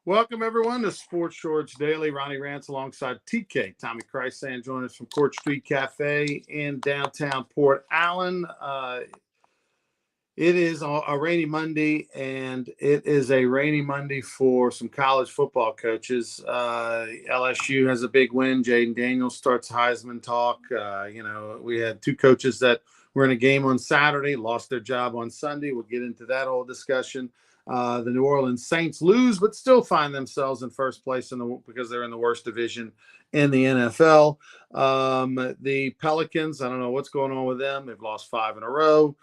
Welcome, everyone, to Sports Shorts Daily. Ronnie Rance alongside TK, Tommy Christ, joining us from Court Street Cafe in downtown Port Allen. It is a rainy Monday, and it is a rainy Monday for some college football coaches. LSU has a big win. Jayden Daniels starts Heisman talk. We had two coaches that were in a game on Saturday, lost their job on Sunday. We'll get into that whole discussion. The New Orleans Saints lose, but still find themselves in first place because they're in the worst division in the NFL. The Pelicans, I don't know what's going on with them. They've lost 5 in a row.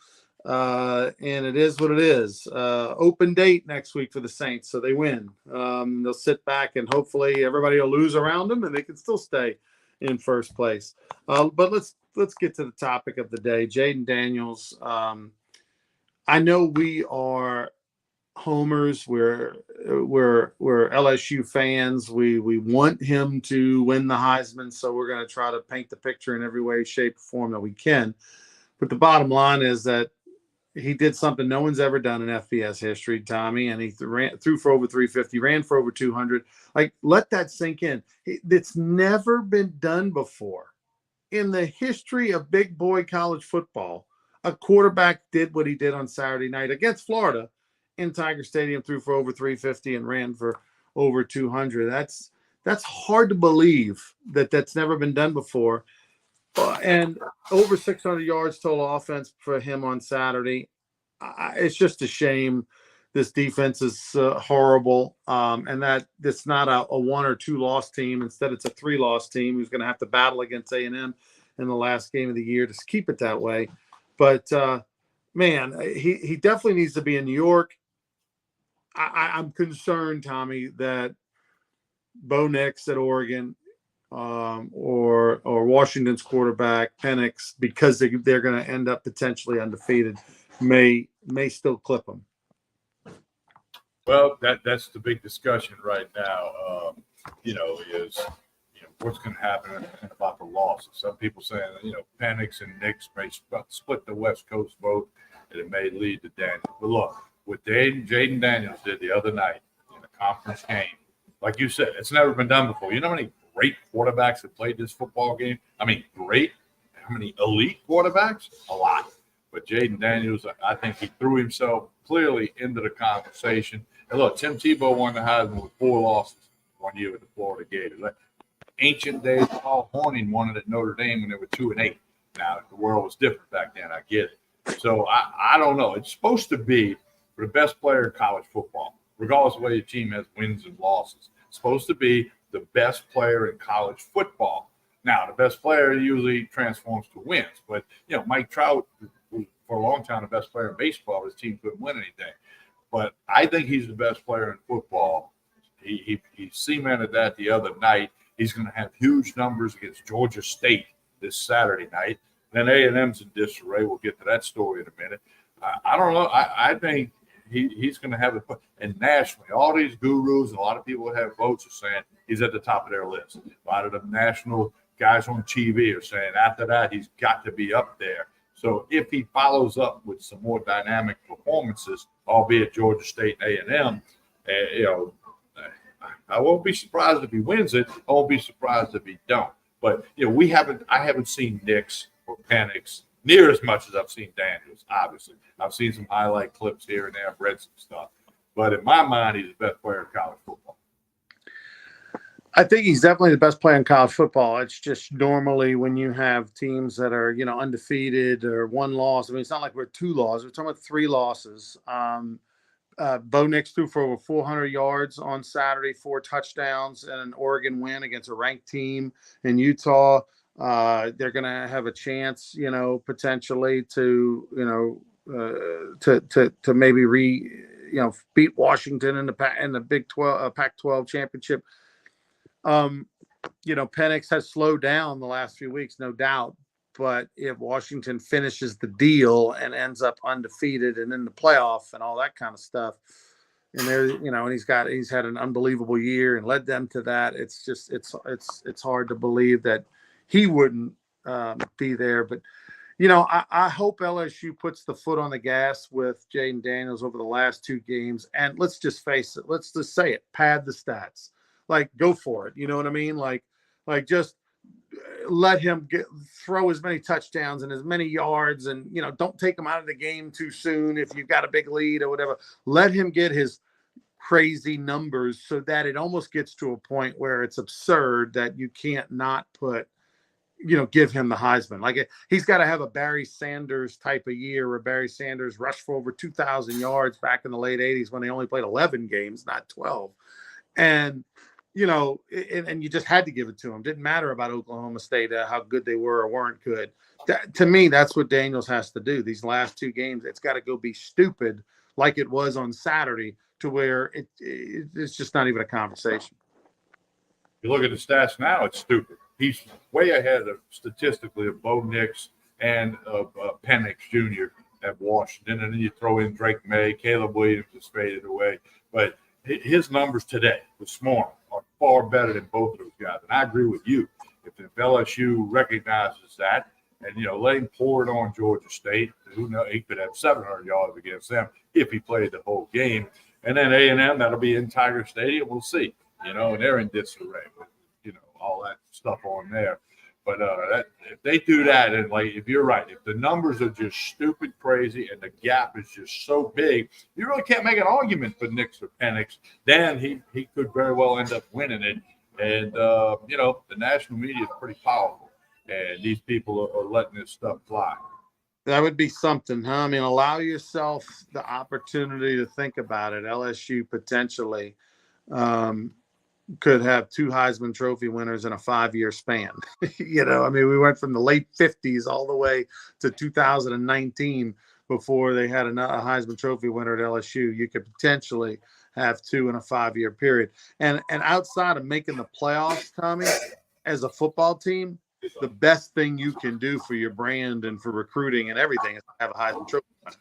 And it is what it is. Open date next week for the Saints, so they win. They'll sit back and hopefully everybody will lose around them, and they can still stay in first place. But let's get to the topic of the day. Jayden Daniels. I know we are homers. We're LSU fans. We want him to win the Heisman, so we're going to try to paint the picture in every way, shape, or form that we can. But the bottom line is that he did something no one's ever done in FBS history, Tommy, and he threw for over 350, ran for over 200. Like, let that sink in. It's never been done before. In the history of big boy college football, a quarterback did what he did on Saturday night against Florida in Tiger Stadium, threw for over 350 and ran for over 200. That's hard to believe that's never been done before. And over 600 yards total offense for him on Saturday. It's just a shame. This defense is horrible, and that it's not a 1 or 2 loss team. Instead, it's a 3 loss team who's going to have to battle against A&M in the last game of the year to keep it that way. But, man, he definitely needs to be in New York. I'm concerned, Tommy, that Bo Nix at Oregon – or Washington's quarterback Penix, because they're going to end up potentially undefeated, may still clip them. Well, that's the big discussion right now. What's going to happen about the losses. Some people saying Penix and Nix may split the West Coast vote, and it may lead to Daniels. But look, what Jayden Daniels did the other night in a conference game, like you said, it's never been done before. You know how many great quarterbacks that played this football game? I mean, great. How many elite quarterbacks? A lot. But Jayden Daniels, I think he threw himself clearly into the conversation. And look, Tim Tebow won the Heisman with 4 losses one year with the Florida Gators. Like ancient days, Paul Hornung won it at Notre Dame when they were 2-8. Now, the world was different back then. I get it. So I don't know. It's supposed to be for the best player in college football, regardless of whether your team has wins and losses. It's supposed to be the best player in college football. Now, the best player usually transforms to wins. But, Mike Trout, for a long time, the best player in baseball, his team couldn't win anything. But I think he's the best player in football. He cemented that the other night. He's going to have huge numbers against Georgia State this Saturday night. Then A&M's in disarray. We'll get to that story in a minute. I don't know. I think he's going to have it. And nationally, all these gurus and a lot of people that have votes are saying he's at the top of their list. A lot of the national guys on TV are saying after that he's got to be up there. So if he follows up with some more dynamic performances, albeit Georgia State and A&M, I won't be surprised if he wins it. I won't be surprised if he don't. But I haven't seen Nix or Penix near as much as I've seen Daniels. Obviously, I've seen some highlight clips here and there. I've read some stuff, but in my mind, he's the best player in college football. I think he's definitely the best player in college football. It's just normally when you have teams that are, undefeated or 1 loss. I mean, it's not like we're 2 losses. We're talking about 3 losses. Bo Nix threw for over 400 yards on Saturday, 4 touchdowns, and an Oregon win against a ranked team in Utah. They're going to have a chance, potentially to maybe beat Washington in the Big 12, Pac-12 championship. Penix has slowed down the last few weeks, no doubt. But if Washington finishes the deal and ends up undefeated and in the playoff and all that kind of stuff, and there, and he's had an unbelievable year and led them to that. It's just it's hard to believe that he wouldn't be there. But I hope LSU puts the foot on the gas with Jayden Daniels over the last two games. And let's just face it. Let's just say it. Pad the stats. Like, go for it. You know what I mean? Just let him throw as many touchdowns and as many yards, and don't take him out of the game too soon if you've got a big lead or whatever. Let him get his crazy numbers so that it almost gets to a point where it's absurd that you can't not give him the Heisman. Like, he's got to have a Barry Sanders type of year where Barry Sanders rushed for over 2,000 yards back in the late 80s when they only played 11 games, not 12. And and you just had to give it to him. Didn't matter about Oklahoma State, how good they were or weren't good. To me, that's what Daniels has to do. These last two games, it's got to go be stupid like it was on Saturday, to where it's just not even a conversation. You look at the stats now, it's stupid. He's way ahead of statistically of Bo Nix and of Penix Jr. at Washington. And then you throw in Drake May, Caleb Williams has faded away. But his numbers today this morning are far better than both of those guys. And I agree with you. If LSU recognizes that and, let him pour it on Georgia State, who knows, he could have 700 yards against them if he played the whole game. And then A&M, that'll be in Tiger Stadium. We'll see. And they're in disarray with, all that stuff on there. But if they do that, and if you're right, if the numbers are just stupid crazy and the gap is just so big, you really can't make an argument for Nix or Penix. Then he could very well end up winning it. And, the national media is pretty powerful. And these people are letting this stuff fly. That would be something, huh? I mean, allow yourself the opportunity to think about it. LSU potentially could have two Heisman Trophy winners in a 5-year span. We went from the late 50s all the way to 2019 before they had a Heisman Trophy winner at LSU. You could potentially have two in a 5-year period. And outside of making the playoffs, Tommy, as a football team, the best thing you can do for your brand and for recruiting and everything is to have a Heisman Trophy winner.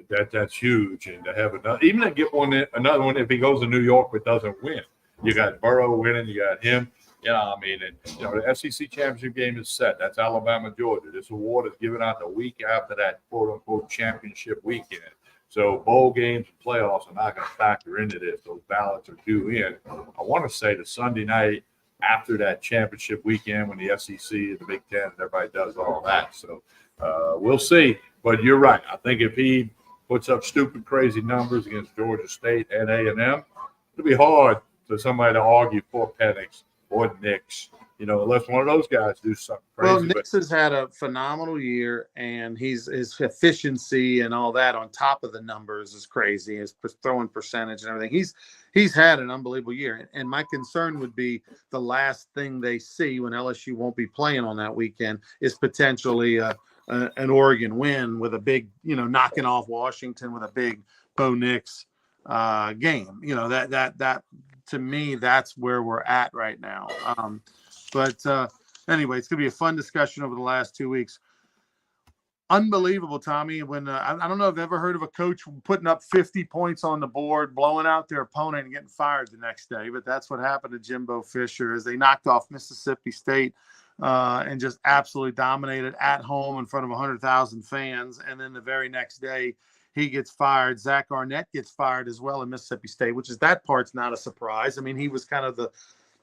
That's huge, and to have even to get another one if he goes to New York but doesn't win. You got Burrow winning, you got him. The SEC championship game is set. That's Alabama, Georgia. This award is given out the week after that quote unquote championship weekend. So bowl games and playoffs are not going to factor into this. Those ballots are due in. I want to say the Sunday night after that championship weekend when the SEC and the Big Ten and everybody does all that. So we'll see. But you're right. I think if he puts up stupid, crazy numbers against Georgia State and A&M, it'll be hard for somebody to argue for Penix or Nix, unless one of those guys do something crazy. Well, Nix has had a phenomenal year, and his efficiency and all that on top of the numbers is crazy. His throwing percentage and everything. He's had an unbelievable year. And my concern would be the last thing they see when LSU won't be playing on that weekend is potentially an Oregon win with a big, knocking off Washington with a big Bo Nix game. That to me, that's where we're at right now. But anyway, it's going to be a fun discussion over the last 2 weeks. Unbelievable, Tommy. When I don't know if I've ever heard of a coach putting up 50 points on the board, blowing out their opponent and getting fired the next day. But that's what happened to Jimbo Fisher as they knocked off Mississippi State and just absolutely dominated at home in front of 100,000 fans. And then the very next day, he gets fired. Zach Arnett gets fired as well in Mississippi State, which is that part's not a surprise. I mean, he was kind of the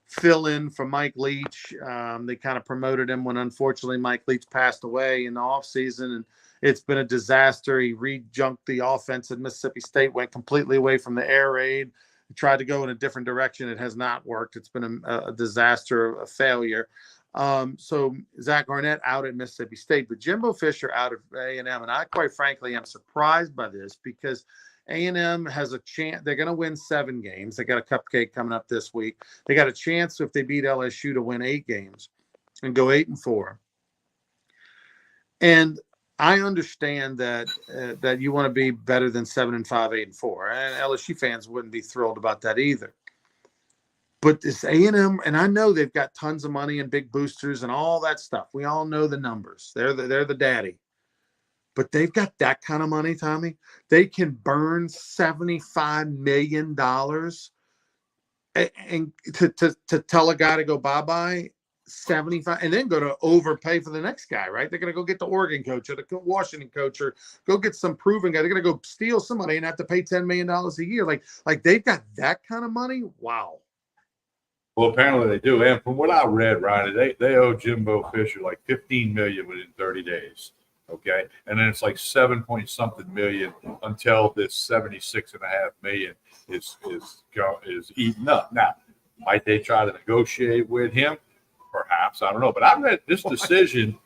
fill-in for Mike Leach. They kind of promoted him when, unfortunately, Mike Leach passed away in the offseason, and it's been a disaster. He rejunked the offense at Mississippi State, went completely away from the air raid, tried to go in a different direction. It has not worked. It's been a disaster, a failure. So Zach Arnett out at Mississippi State, but Jimbo Fisher out of A&M. And I, quite frankly, am surprised by this because A&M has a chance. They're going to win 7 games. They got a cupcake coming up this week. They got a chance if they beat LSU to win 8 games and go 8-4. And I understand that that you want to be better than 7-5, 8-4, and LSU fans wouldn't be thrilled about that either. But this A&M, and I know they've got tons of money and big boosters and all that stuff. We all know the numbers. They're the daddy. But they've got that kind of money, Tommy. They can burn $75 million and to tell a guy to go bye-bye 75, and then go to overpay for the next guy, right? They're going to go get the Oregon coach or the Washington coach or go get some proven guy. They're going to go steal somebody and have to pay $10 million a year. Like they've got that kind of money. Wow. Well, apparently they do. And from what I read, Ronnie, they owe Jimbo Fisher like $15 million within 30 days. Okay. And then it's like 7 point something million until this 76.5 million is eaten up. Now, might they try to negotiate with him? Perhaps. I don't know. But I read this decision.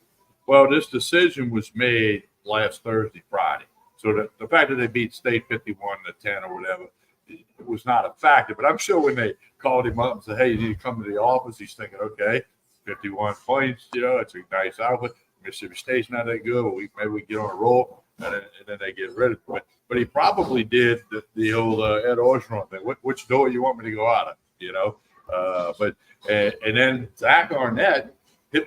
Well, this decision was made last Thursday, Friday. So the fact that they beat State 51-10 or whatever, it was not a factor. But I'm sure when they called him up and said, hey, you need to come to the office, he's thinking, okay, 51 points, it's a nice output. Mississippi State's not that good, but maybe we get on a roll, and then they get rid of it. But he probably did the old Ed Orgeron thing. Which door you want me to go out of, And then Zach Arnett,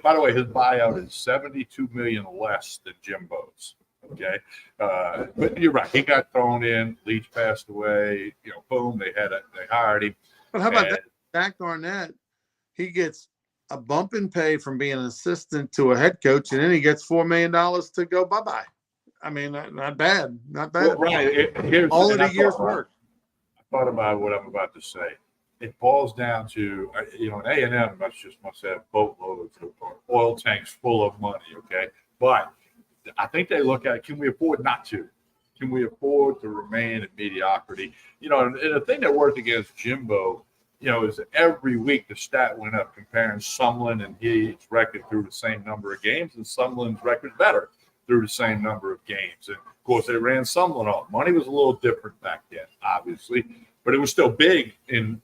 by the way, his buyout is $72 million less than Jimbo's. Okay, but you're right. He got thrown in. Leach passed away. Boom. They hired him. But how about that? Zach Arnett, he gets a bump in pay from being an assistant to a head coach, and then he gets $4 million to go bye-bye. I mean, not bad. Not bad. Well, right. Here's all of the year's work. I thought about what I'm about to say. It boils down to, an A&M must have boatloads of oil tanks full of money, okay? But I think they look at, can we afford not to? Can we afford to remain in mediocrity? And the thing that worked against Jimbo, is every week the stat went up comparing Sumlin and his record through the same number of games, and Sumlin's record better through the same number of games. And of course, they ran Sumlin off. Money was a little different back then, obviously, but it was still big in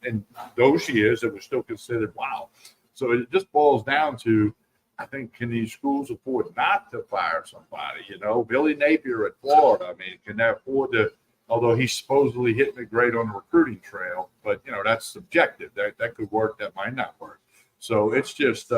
those years. It was still considered wow. So it just boils down to, I think, can these schools afford not to fire somebody? Billy Napier at Florida, I mean, can they afford to, although he's supposedly hitting it great on the recruiting trail, but, that's subjective. That could work, that might not work. So it's just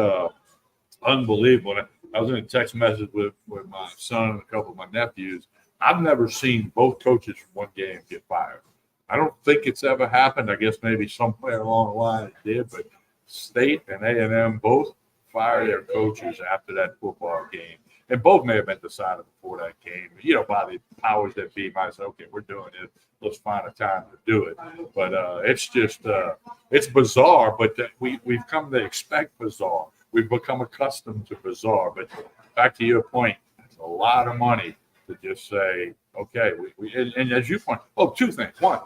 unbelievable. I was in a text message with my son and a couple of my nephews. I've never seen both coaches from one game get fired. I don't think it's ever happened. I guess maybe somewhere along the line it did, but State and A&M both fire their coaches after that football game. And both may have been decided before that game, by the powers that be. Might say, okay, we're doing it. Let's find a time to do it. But it's just, it's bizarre, but we've come to expect bizarre. We've become accustomed to bizarre. But back to your point, it's a lot of money to just say, okay, and as you point, two things. One,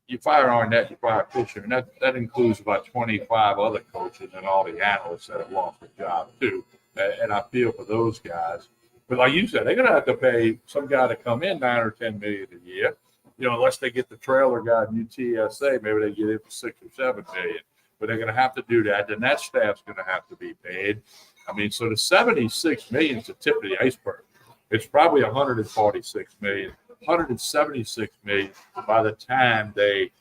you fire Arnett, you fire Fisher, and that includes about 25 other coaches and all the analysts that have lost their job too. And I feel for those guys. But like you said, they're going to have to pay some guy to come in $9 or $10 million a year. Unless they get the trailer guy at UTSA, maybe they get it for $6 or $7 million. But they're going to have to do that. Then that staff's going to have to be paid. I mean, so the $76 million is the tip of the iceberg. It's probably $146 million. 176 million by the time they,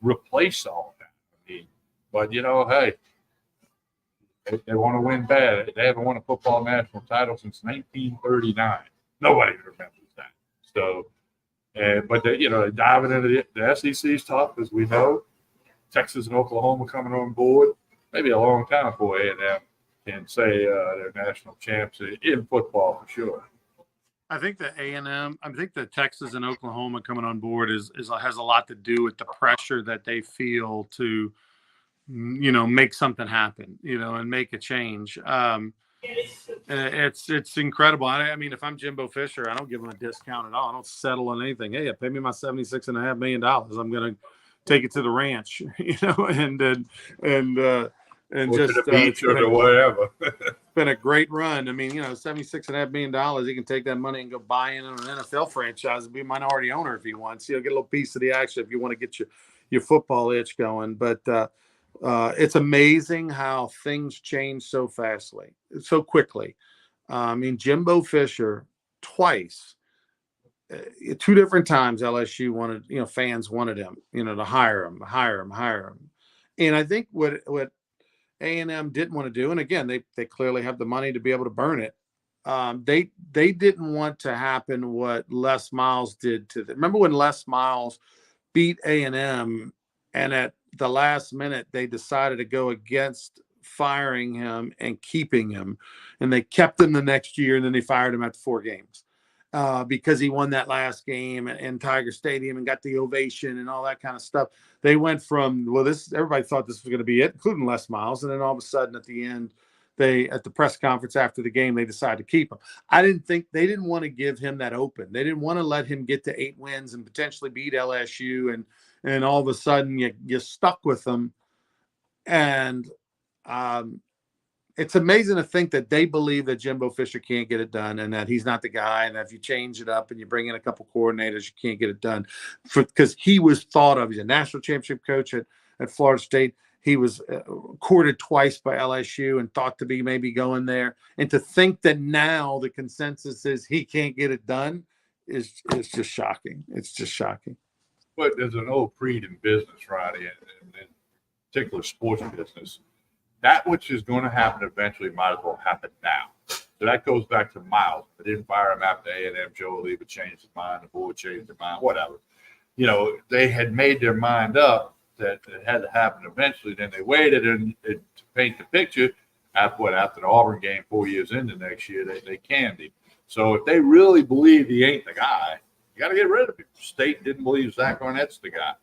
replace all that. I mean, but hey, they want to win bad. They haven't won a football national title since 1939. Nobody remembers that. So, but diving into the SEC is tough, as we know. Texas and Oklahoma coming on board. Maybe a long time before A&M can say they're national champs in football for sure. I think the Texas and Oklahoma coming on board has a lot to do with the pressure that they feel to, make something happen, and make a change. It's incredible. I mean, if I'm Jimbo Fisher, I don't give him a discount at all. I don't settle on anything. Hey, pay me my $76.5 million. I'm going to take it to the ranch, and or just to the beach or whatever. Been a great run. I mean, $76.5 million. He can take that money and go buy in on an NFL franchise and be a minority owner if he wants. Get a little piece of the action if you want to get your football itch going. But it's amazing how things change so quickly. I mean, Jimbo Fisher twice, two different times LSU wanted, fans wanted him, to hire him. And I think what A&M didn't want to do, and again, they clearly have the money to be able to burn it. They didn't want to happen what Les Miles did to them. Remember when Les Miles beat A&M, and at the last minute they decided to go against firing him and keeping him. And they kept him the next year, and then they fired him after 4 games because he won that last game in Tiger Stadium and got the ovation and all that kind of stuff. They went from, everybody thought this was going to be it, including Les Miles. And then all of a sudden at the end, at the press conference after the game, they decided to keep him. They didn't want to give him that open. They didn't want to let him get to 8 wins and potentially beat LSU. And all of a sudden you're stuck with them. And it's amazing to think that they believe that Jimbo Fisher can't get it done and that he's not the guy. And that if you change it up and you bring in a couple coordinators, you can't get it done because he was thought of. He's a national championship coach at Florida State. He was courted twice by LSU and thought to be maybe going there. And to think that now the consensus is he can't get it done is just shocking. It's just shocking. But there's an old creed in business, Ronnie, and in particular sports business. That which is going to happen eventually might as well happen now. So that goes back to Miles. They didn't fire him after A&M. Joe Oliva changed his mind. The board changed their mind, whatever. They had made their mind up that it had to happen eventually. Then they waited and to paint the picture. After the Auburn game 4 years into next year, they canned him. So if they really believe he ain't the guy, you got to get rid of him. State didn't believe Zach Arnett's the guy.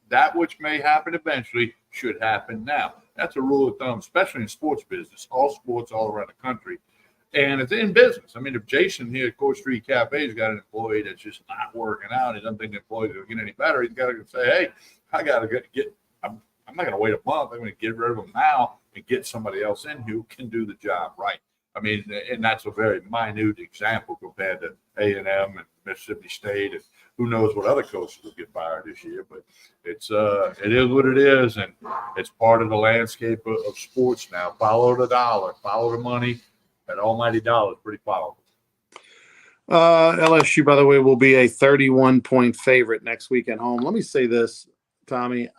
That which may happen eventually should happen now. That's a rule of thumb, especially in sports business, all sports all around the country. And it's in business. I mean, if Jason here at Court Street Cafe has got an employee that's just not working out, he doesn't think the employee's going to get any better, he's got to say, hey, I got to I'm not going to wait a month. I'm going to get rid of him now and get somebody else in who can do the job right. I mean, and that's a very minute example compared to A&M and Mississippi State, and who knows what other coaches will get fired this year. But it is what it is, and it's part of the landscape of sports now. Follow the dollar, follow the money. That almighty dollar is pretty powerful. LSU, by the way, will be a 31-point favorite next week at home. Let me say this, Tommy.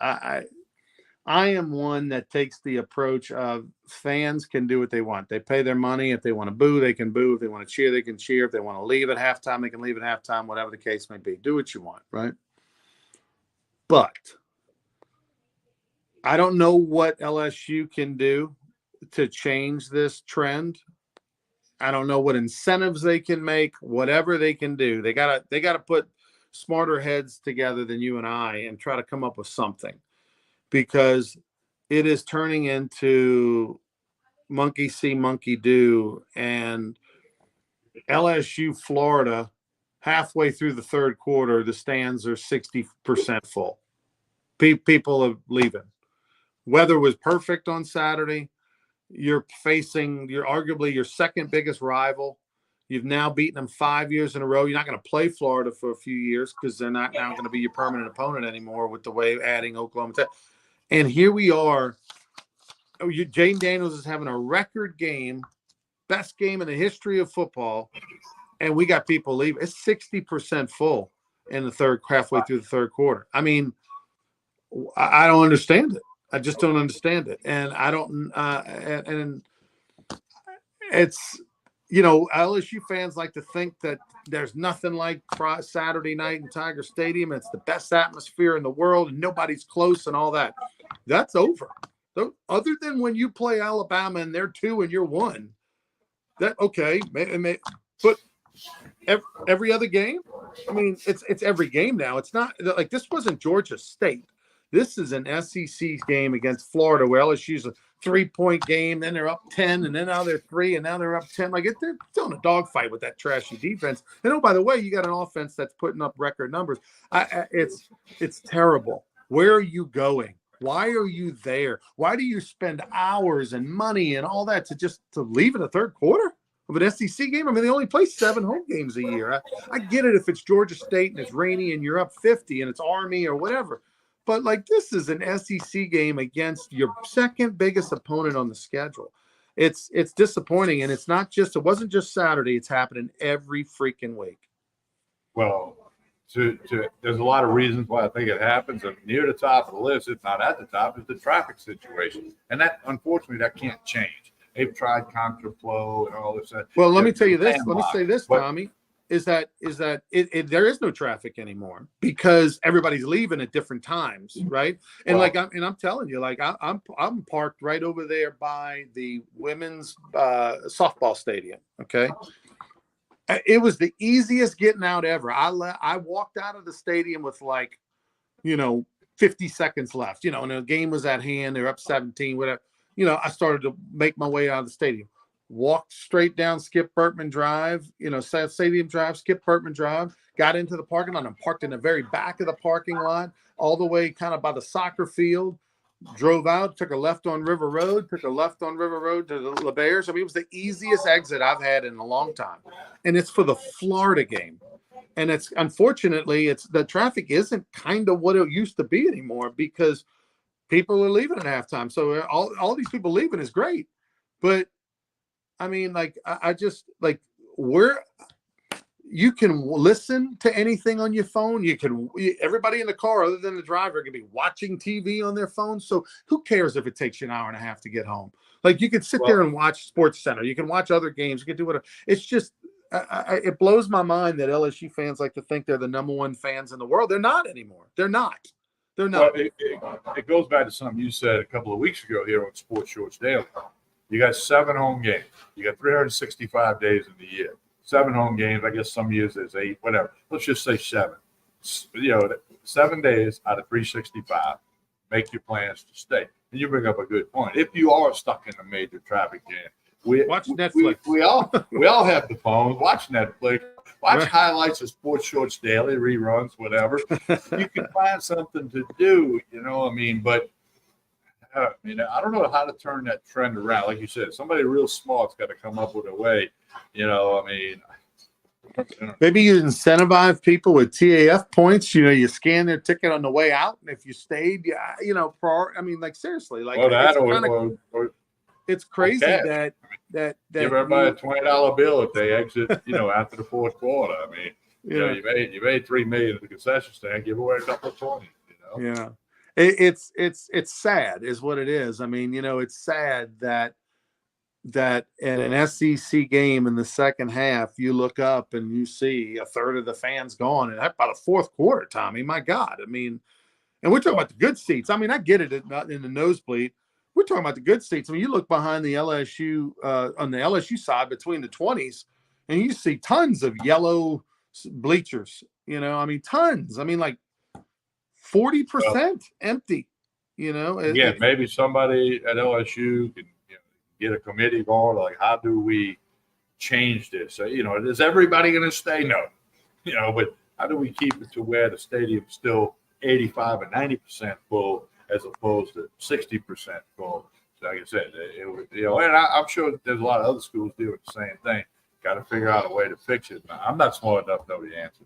I am one that takes the approach of fans can do what they want. They pay their money. If they want to boo, they can boo. If they want to cheer, they can cheer. If they want to leave at halftime, they can leave at halftime, whatever the case may be. Do what you want, right? But I don't know what LSU can do to change this trend. I don't know what incentives they can make, whatever they can do. They gotta put smarter heads together than you and I and try to come up with something. Because it is turning into monkey see, monkey do. And LSU, Florida, halfway through the third quarter, the stands are 60% full. People are leaving. Weather was perfect on Saturday. You're arguably your second biggest rival. You've now beaten them 5 years in a row. You're not going to play Florida for a few years because they're not now going to be your permanent opponent anymore with the way adding Oklahoma. And here we are. Jayden Daniels is having a record game, best game in the history of football, and we got people leaving. It's 60% full in the halfway through the third quarter. I mean, I don't understand it. I just don't understand it, and I don't. And it's LSU fans like to think that there's nothing like Saturday night in Tiger Stadium. It's the best atmosphere in the world, and nobody's close, and all that. That's over. Other than when you play Alabama and they're 2 and you're 1, that okay. But every other game, I mean, it's every game now. It's not like this wasn't Georgia State. This is an SEC game against Florida where LSU's a 3-point game. Then they're up 10, and then now they're 3, and now they're up 10. Like they're still in a dogfight with that trashy defense. And oh, by the way, you got an offense that's putting up record numbers. It's terrible. Where are you going? Why are you there? Why do you spend hours and money and all that to leave in the third quarter of an SEC game? I mean, they only play 7 home games a year. I get it if it's Georgia State and it's rainy and you're up 50 and it's Army or whatever. But, like, this is an SEC game against your second biggest opponent on the schedule. It's disappointing, and it wasn't just Saturday. It's happening every freaking week. Well, there's a lot of reasons why I think it happens. And near the top of the list, if not at the top, is the traffic situation. And that, unfortunately, that can't change. They've tried contraflow and all this. Well, let me tell you this. Let me say this, but, Tommy. is that there is no traffic anymore because everybody's leaving at different times, right? And I'm telling you, like I'm parked right over there by the women's softball stadium. Okay, it was the easiest getting out ever. I walked out of the stadium with 50 seconds left, and the game was at hand. They're up 17, whatever. I started to make my way out of the stadium, walked straight down Skip Bertman Drive, Stadium Drive, Skip Bertman Drive, got into the parking lot and parked in the very back of the parking lot, all the way kind of by the soccer field, drove out, took a left on River Road to the La Bears. I mean, it was the easiest exit I've had in a long time. And it's for the Florida game. And it's unfortunately, the traffic isn't kind of what it used to be anymore because people are leaving at halftime. So all these people leaving is great. But I mean, I just you can listen to anything on your phone. Everybody in the car other than the driver can be watching TV on their phone. So who cares if it takes you an hour and a half to get home? Like you could sit there and watch Sports Center. You can watch other games. You can do whatever. It's just, it blows my mind that LSU fans like to think they're the number one fans in the world. They're not anymore. They're not. Well, it goes back to something you said a couple of weeks ago here on Sports Shorts Daily. You got 7 home games. You got 365 days in the year. 7 home games. I guess some years there's 8, whatever. Let's just say 7. 7 days out of 365. Make your plans to stay. And you bring up a good point. If you are stuck in a major traffic jam, watch Netflix. We all have the phones. Watch Netflix. Watch highlights of Sports Shorts Daily, reruns, whatever. You can find something to do, But I don't know how to turn that trend around. Like you said, somebody real smart's got to come up with a way. Maybe you incentivize people with TAF points. You scan their ticket on the way out, and if you stayed, seriously, it's crazy that give everybody a $20 bill if they exit, after the fourth quarter. I mean, you made $3 million at the concession stand, give away a couple of 20. Yeah, it's sad, is what it is. I mean, it's sad that in an SEC game in the second half, you look up and you see a third of the fans gone, and that's by the fourth quarter, Tommy. My God, I mean, and we're talking about the good seats. I mean, I get it, not in the nosebleed. We're talking about the good seats. I mean, you look behind the LSU on the LSU side between the 20s, and you see tons of yellow bleachers. Tons. I mean, like 40% empty. Maybe somebody at LSU can get a committee going. Like, how do we change this? Is everybody going to stay? No. But how do we keep it to where the stadium's still 85 and 90% full, as opposed to 60% full? So like I said, and I'm sure there's a lot of other schools doing the same thing. Got to figure out a way to fix it. I'm not smart enough to know the answer.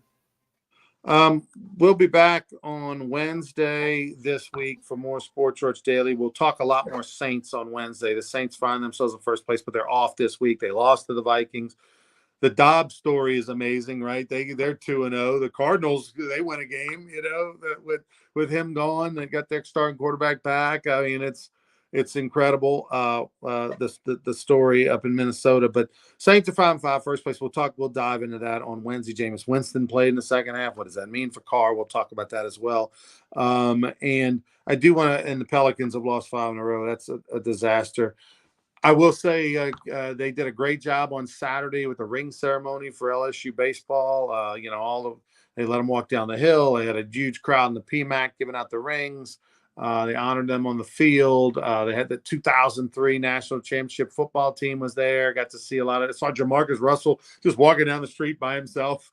We'll be back on Wednesday this week for more Sports Shorts Daily. We'll talk a lot more Saints on Wednesday. The Saints find themselves in first place, but they're off this week. They lost to the Vikings. The Dobbs story is amazing, right? They're 2-0. The Cardinals, they win a game, with him gone. They got their starting quarterback back. I mean, it's incredible. The story up in Minnesota, but Saints are 5-5, first place. We'll dive into that on Wednesday. Jameis Winston played in the second half. What does that mean for Carr? We'll talk about that as well. And I do want to, and the Pelicans have lost 5 in a row. That's a disaster. I will say they did a great job on Saturday with the ring ceremony for LSU baseball. They let them walk down the hill. They had a huge crowd in the PMAC giving out the rings. They honored them on the field. They had the 2003 national championship football team was there. Got to see a lot of it. Saw Jamarcus Russell just walking down the street by himself.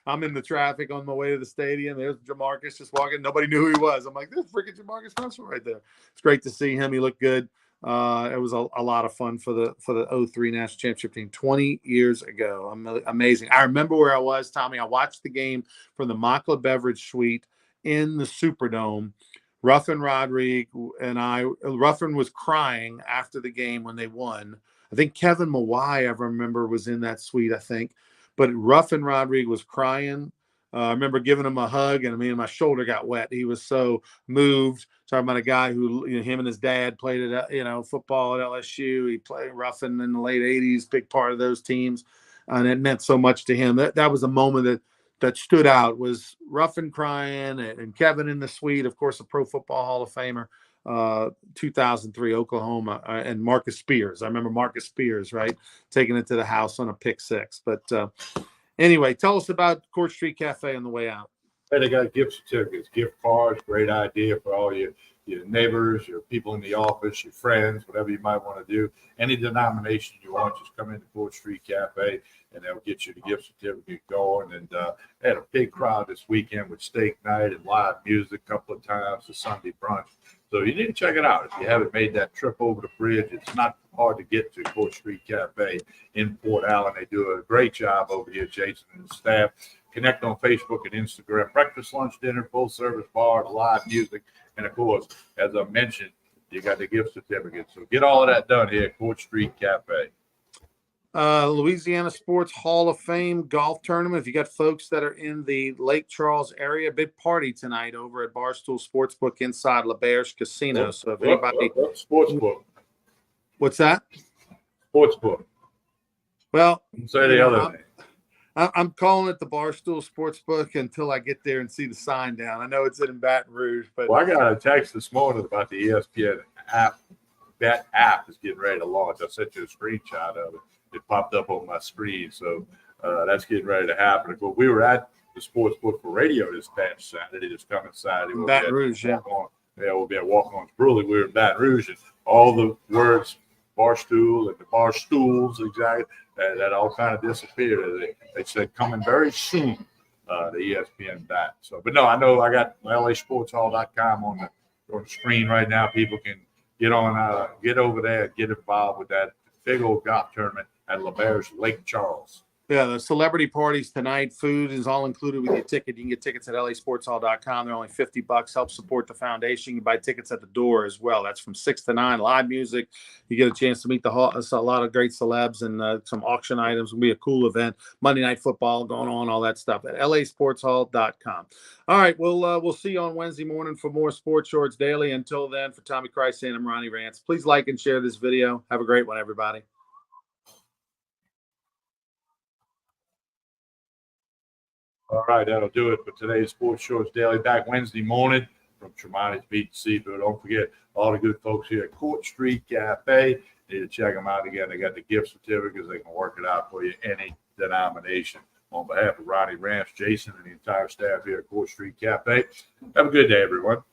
I'm in the traffic on my way to the stadium. There's Jamarcus just walking. Nobody knew who he was. I'm like, there's freaking Jamarcus Russell right there. It's great to see him. He looked good. It was a lot of fun for the 2003 national championship team 20 years ago. Amazing. I remember where I was, Tommy. I watched the game from the Makla Beverage Suite in the Superdome. Ruffin Rodrigue Ruffin was crying after the game when they won. I think Kevin Mawai, I remember, was in that suite, I think. But Ruffin Rodrigue was crying. I remember giving him a hug, and my shoulder got wet. He was so moved. Talking about a guy who, him and his dad played at, football at LSU. He played Ruffin in the late 80s, big part of those teams. and it meant so much to him. That was a moment that stood out, was Ruffin crying and Kevin in the suite, of course, a Pro Football Hall of Famer, 2003 Oklahoma, and Marcus Spears. I remember Marcus Spears, right, taking it to the house on a pick six. But anyway, tell us about Court Street Cafe on the way out. Hey, they got gift certificates, gift cards, great idea for all your neighbors, your people in the office, your friends, whatever you might want to do. Any denomination you want, just come into Court Street Cafe and they'll get you the gift certificate going. And they had a big crowd this weekend with steak night and live music a couple of times, the Sunday brunch. So you need to check it out. If you haven't made that trip over the bridge, it's not hard to get to Court Street Cafe in Port Allen. They do a great job over here, Jason and the staff. Connect on Facebook and Instagram. Breakfast, lunch, dinner, full service bar, live music. And of course, as I mentioned, you got the gift certificate. So get all of that done here at Court Street Cafe. Louisiana Sports Hall of Fame golf tournament. If you got folks that are in the Lake Charles area, big party tonight over at Barstool Sportsbook inside LaBerge Casino. So if anybody, Sportsbook. What's that? Sportsbook. Well, say the other name. I'm calling it the Barstool Sportsbook until I get there and see the sign down. I know it's in Baton Rouge, but I got a text this morning about the ESPN app. That app is getting ready to launch. I sent you a screenshot of it. It popped up on my screen, so that's getting ready to happen. But we were at the Sportsbook for radio this past Saturday, this coming Saturday. Baton Rouge, yeah. We'll be at Walk-Ons Brewing. We were in Baton Rouge, and all the words Barstool and the Barstools, exactly, that all kind of disappeared. They said coming very soon, the ESPN back. So, but no, I know I got LASportshall.com on the screen right now. People can get over there and get involved with that big old golf tournament at LaBerge, Lake Charles. Yeah, the celebrity parties tonight. Food is all included with your ticket. You can get tickets at LASportshall.com. They're only $50. Help support the foundation. You can buy tickets at the door as well. That's from 6 to 9. Live music. You get a chance to meet a lot of great celebs and some auction items. It'll be a cool event. Monday Night Football going on, all that stuff at LASportshall.com. All right, we'll see you on Wednesday morning for more Sports Shorts Daily. Until then, for Tommy Christ and I'm Ronnie Rance. Please like and share this video. Have a great one, everybody. All right, that'll do it for today's Sports Shorts Daily. Back Wednesday morning from Tremonti's Beach Seafood. Don't forget all the good folks here at Court Street Cafe. You need to check them out again. They got the gift certificates. They can work it out for you, any denomination. On behalf of Ronnie Rance, Jason, and the entire staff here at Court Street Cafe, have a good day, everyone.